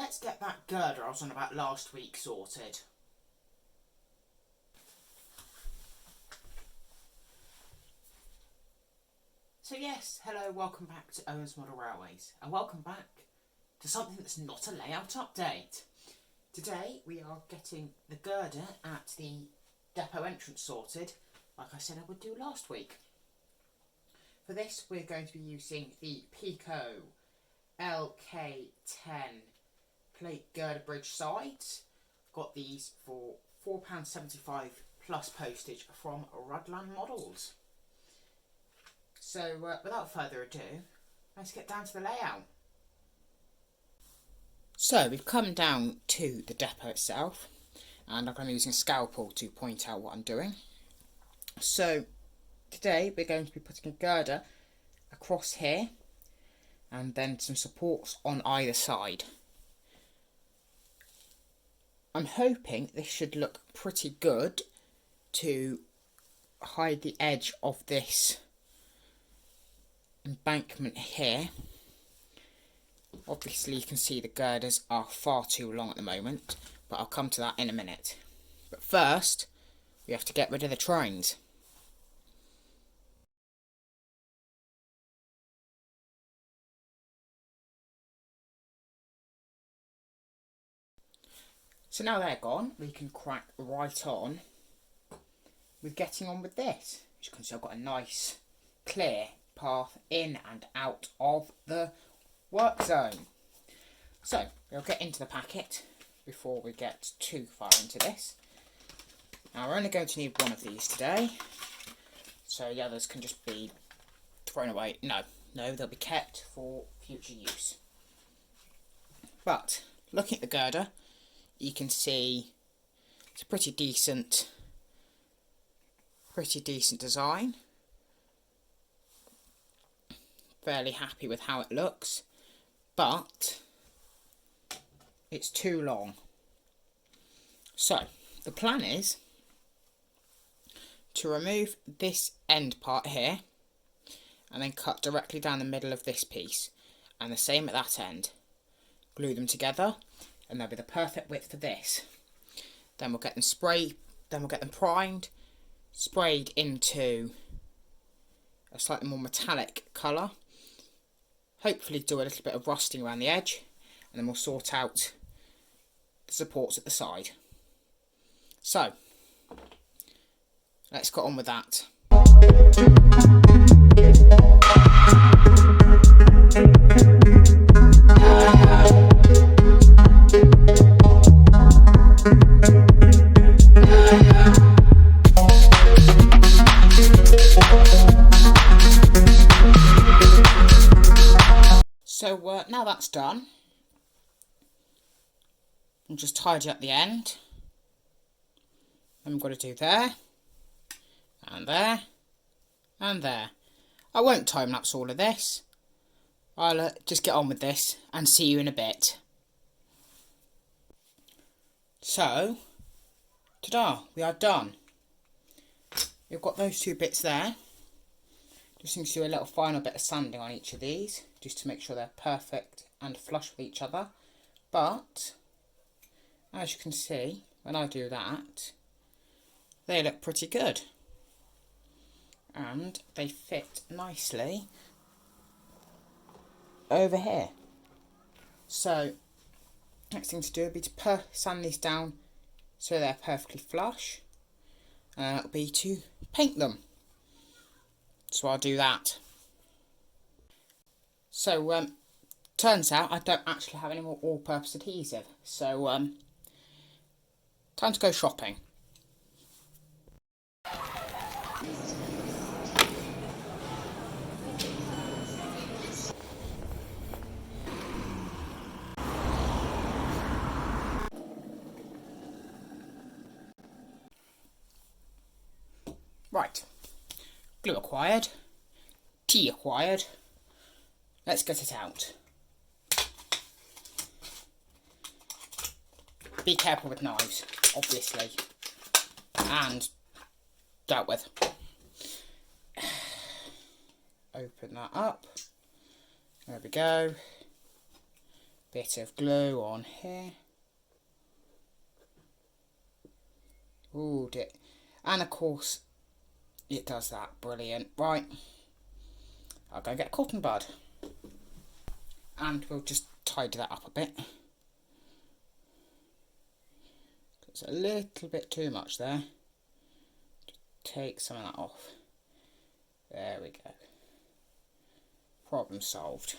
let's get that girder I was on about last week sorted. So yes, hello, welcome back to Owen's Model Railways, and welcome back to something that's not a layout update. Today we are getting the girder at the depot entrance sorted, like I said I would do last week. For this we're going to be using the Pico LK10 plate girder bridge sides. Got these for £4.75 plus postage from Rudland Models. So without further ado, let's get down to the layout. So we've come down to the depot itself, and I'm using a scalpel to point out what I'm doing. So today we're going to be putting a girder across here and then some supports on either side. I'm hoping this should look pretty good to hide the edge of this embankment here. Obviously you can see the girders are far too long at the moment, but I'll come to that in a minute. But first we have to get rid of the trains. So now they're gone, we can crack right on with getting on with this. As you can see, I've got a nice clear path in and out of the work zone. So we'll get into the packet before we get too far into this. Now we're only going to need one of these today, so the others can just be thrown away. No, they'll be kept for future use. But looking at the girder, you can see it's a pretty decent design. Fairly happy with how it looks, but it's too long. So the plan is to remove this end part here and then cut directly down the middle of this piece, and the same at that end. Glue them together and they'll be the perfect width for this. Then we'll get them primed, sprayed into a slightly more metallic colour. Hopefully do a little bit of rusting around the edge, and then we'll sort out the supports at the side. So let's get on with that. So now that's done, and just tidy up the end. Then we've got to do there, and there, and there. I won't time lapse all of this. I'll just get on with this and see you in a bit. So, ta-da, we are done. We've got those two bits there. Just need to do a little final bit of sanding on each of these, just to make sure they're perfect and flush with each other. But as you can see, when I do that, they look pretty good and they fit nicely over here. So next thing to do would be to sand these down so they're perfectly flush, and it'll be to paint them. So I'll do that. So turns out I don't actually have any more all-purpose adhesive, so time to go shopping. Right, glue acquired, tea acquired, let's get it out. Be careful with knives, obviously, and dealt with. Open that up, there we go, bit of glue on here. Ooh, and of course it does that. Brilliant. Right, I'll go get a cotton bud and we'll just tidy that up a bit. It's a little bit too much there. Take some of that off. There we go. Problem solved.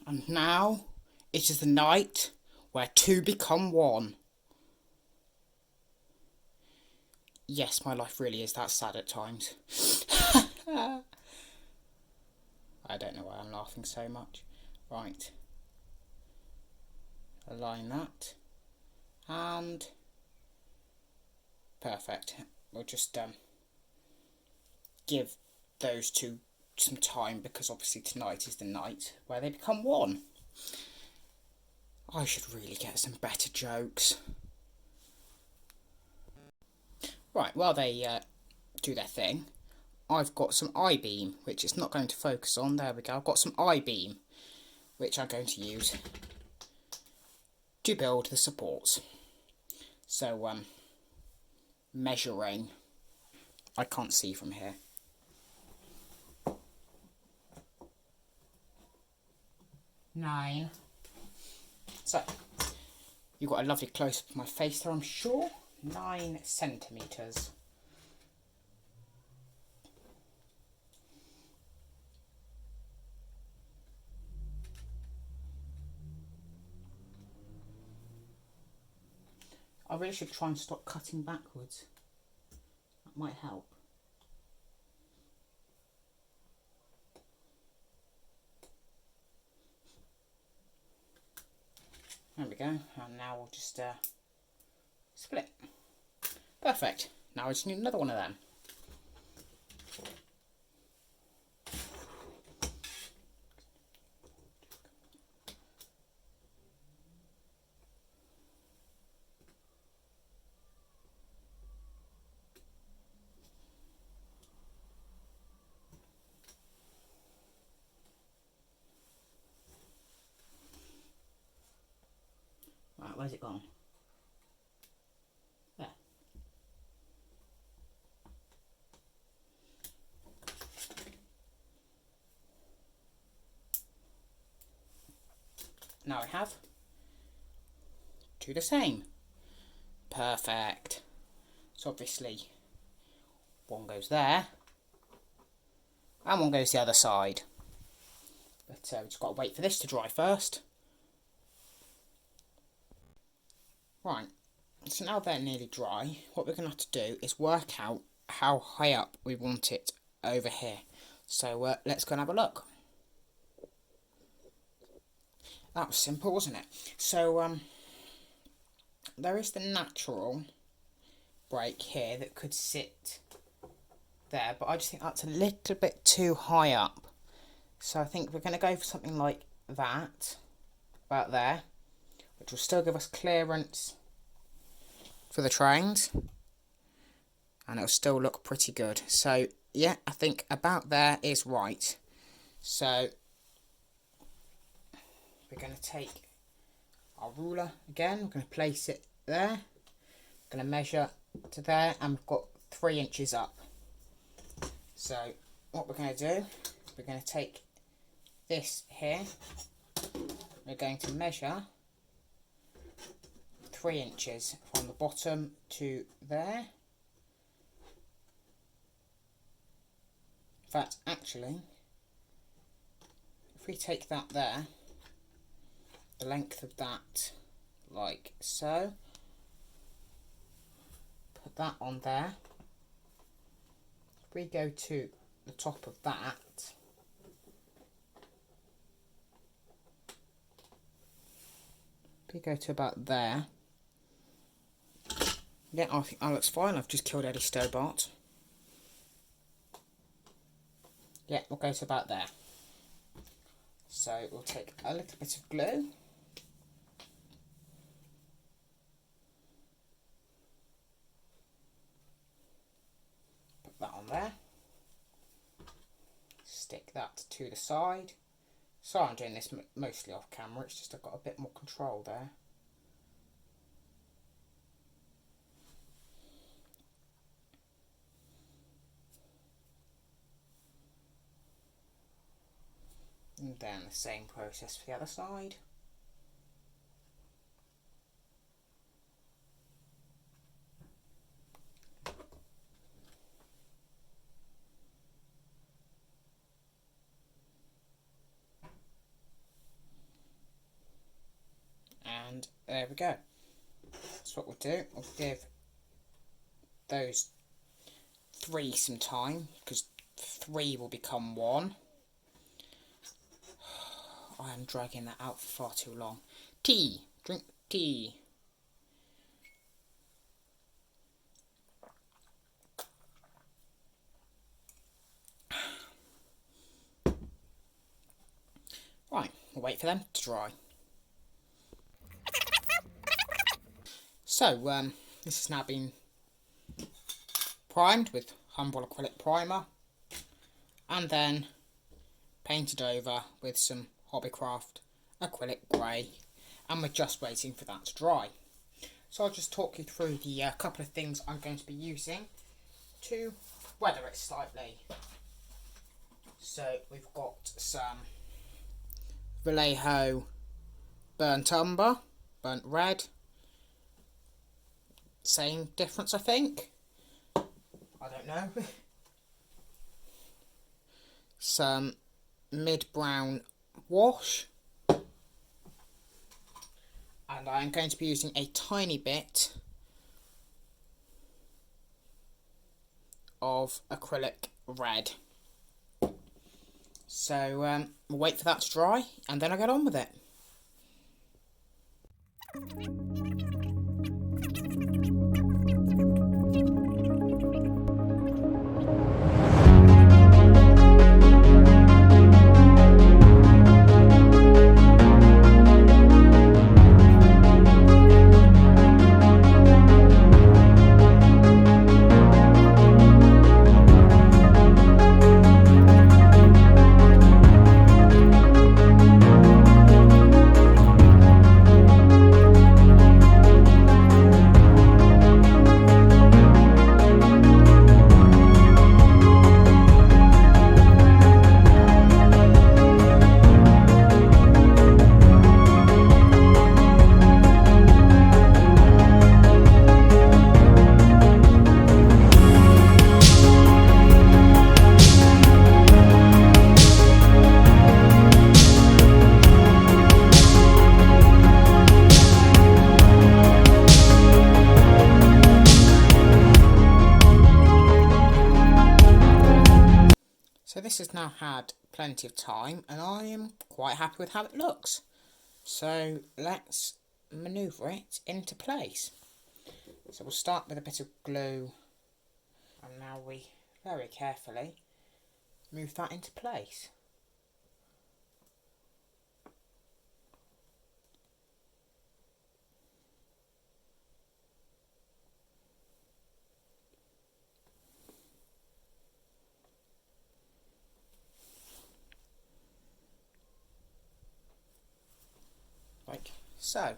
And now it is the night where two become one. Yes, my life really is that sad at times. I don't know why I'm laughing so much. Right. Align that. And perfect. We'll just give those two some time, because obviously tonight is the night where they become one. I should really get some better jokes. Right, while they do their thing, I've got some I-beam, which it's not going to focus on. There we go. I've got some I-beam, which I'm going to use to build the supports. So, measuring. I can't see from here. Nine. So, you've got a lovely close-up of my face there, I'm sure. 9 centimetres. I really should try and stop cutting backwards. That might help. There we go. And now we'll just split. Perfect. Now I just need another one of them. Right, where's it gone? There. Now I have two the same. Perfect. So obviously one goes there and one goes the other side. But we've just got to wait for this to dry first. Right, so now they're nearly dry, what we're going to have to do is work out how high up we want it over here. So let's go and have a look. That was simple, wasn't it? So there is the natural break here that could sit there, but I just think that's a little bit too high up. So I think we're going to go for something like that, about there, which will still give us clearance for the trains, and it'll still look pretty good. So yeah, I think about there is right. So we're going to take our ruler again, we're going to place it there, we're going to measure to there, and we've got 3 inches up. So what we're going to do, we're going to take this here, we're going to measure 3 inches from the bottom to there. In fact, actually, if we take that there, the length of that, like so, put that on there. If we go to the top of that, if we go to about there, yeah, I think that looks fine. I've just killed Eddie Stobart. Yeah, we'll go to about there. So we'll take a little bit of glue. Put that on there. stick that to the side. Sorry I'm doing this mostly off camera, it's just I've got a bit more control there. And then the same process for the other side. And there we go. That's what we'll do. We'll give those 3 some time, because 3 will become 1. I am dragging that out for far too long. Tea. Drink tea. Right, we'll wait for them to dry. So, this has now been primed with Humbrol acrylic primer, and then painted over with some Hobbycraft acrylic grey, and we're just waiting for that to dry. So I'll just talk you through the couple of things I'm going to be using to weather it slightly. So we've got some Vallejo burnt umber, burnt red, same difference I think, I don't know. Some mid-brown wash, and I'm going to be using a tiny bit of acrylic red. So we'll wait for that to dry and then I'll get on with it. So this has now had plenty of time and I am quite happy with how it looks. So let's manoeuvre it into place. So we'll start with a bit of glue, and now we very carefully move that into place. Like so.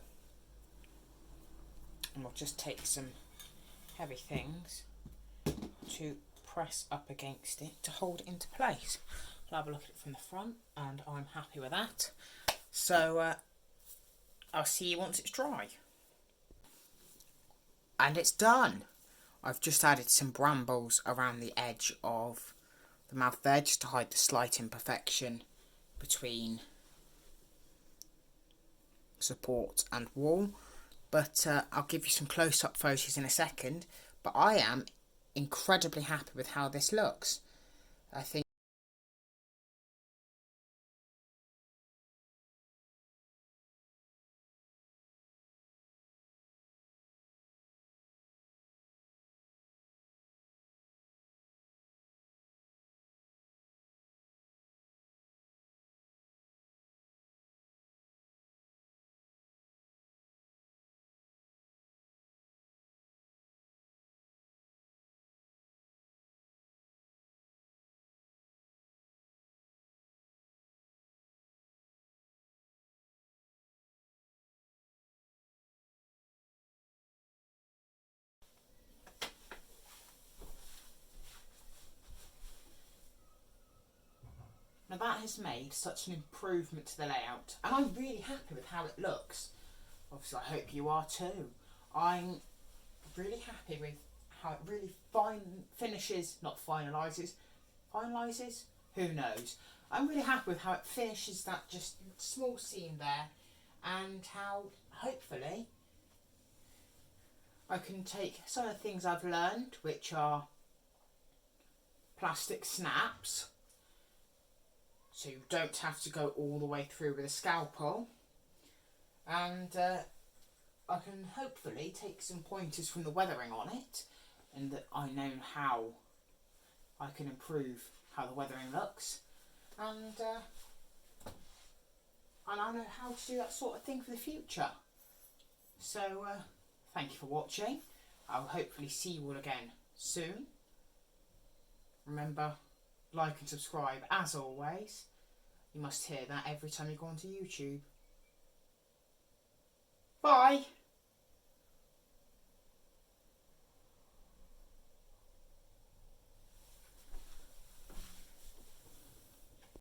And we'll just take some heavy things to press up against it to hold it into place. I'll have a look at it from the front and I'm happy with that. So I'll see you once it's dry. And it's done. I've just added some brambles around the edge of the mouth there just to hide the slight imperfection between support and wall, but I'll give you some close-up photos in a second. But I am incredibly happy with how this looks. I think Now that has made such an improvement to the layout, and I'm really happy with how it looks. Obviously I hope you are too. I'm really happy with how it really finishes, not finalises, who knows. I'm really happy with how it finishes that just small seam there, and how hopefully I can take some of the things I've learned, which are plastic snaps, so you don't have to go all the way through with a scalpel, and I can hopefully take some pointers from the weathering on it, and that I know how I can improve how the weathering looks, and I know how to do that sort of thing for the future. So thank you for watching. I'll hopefully see you all again soon. Remember, like and subscribe as always. You must hear that every time you go onto YouTube. Bye!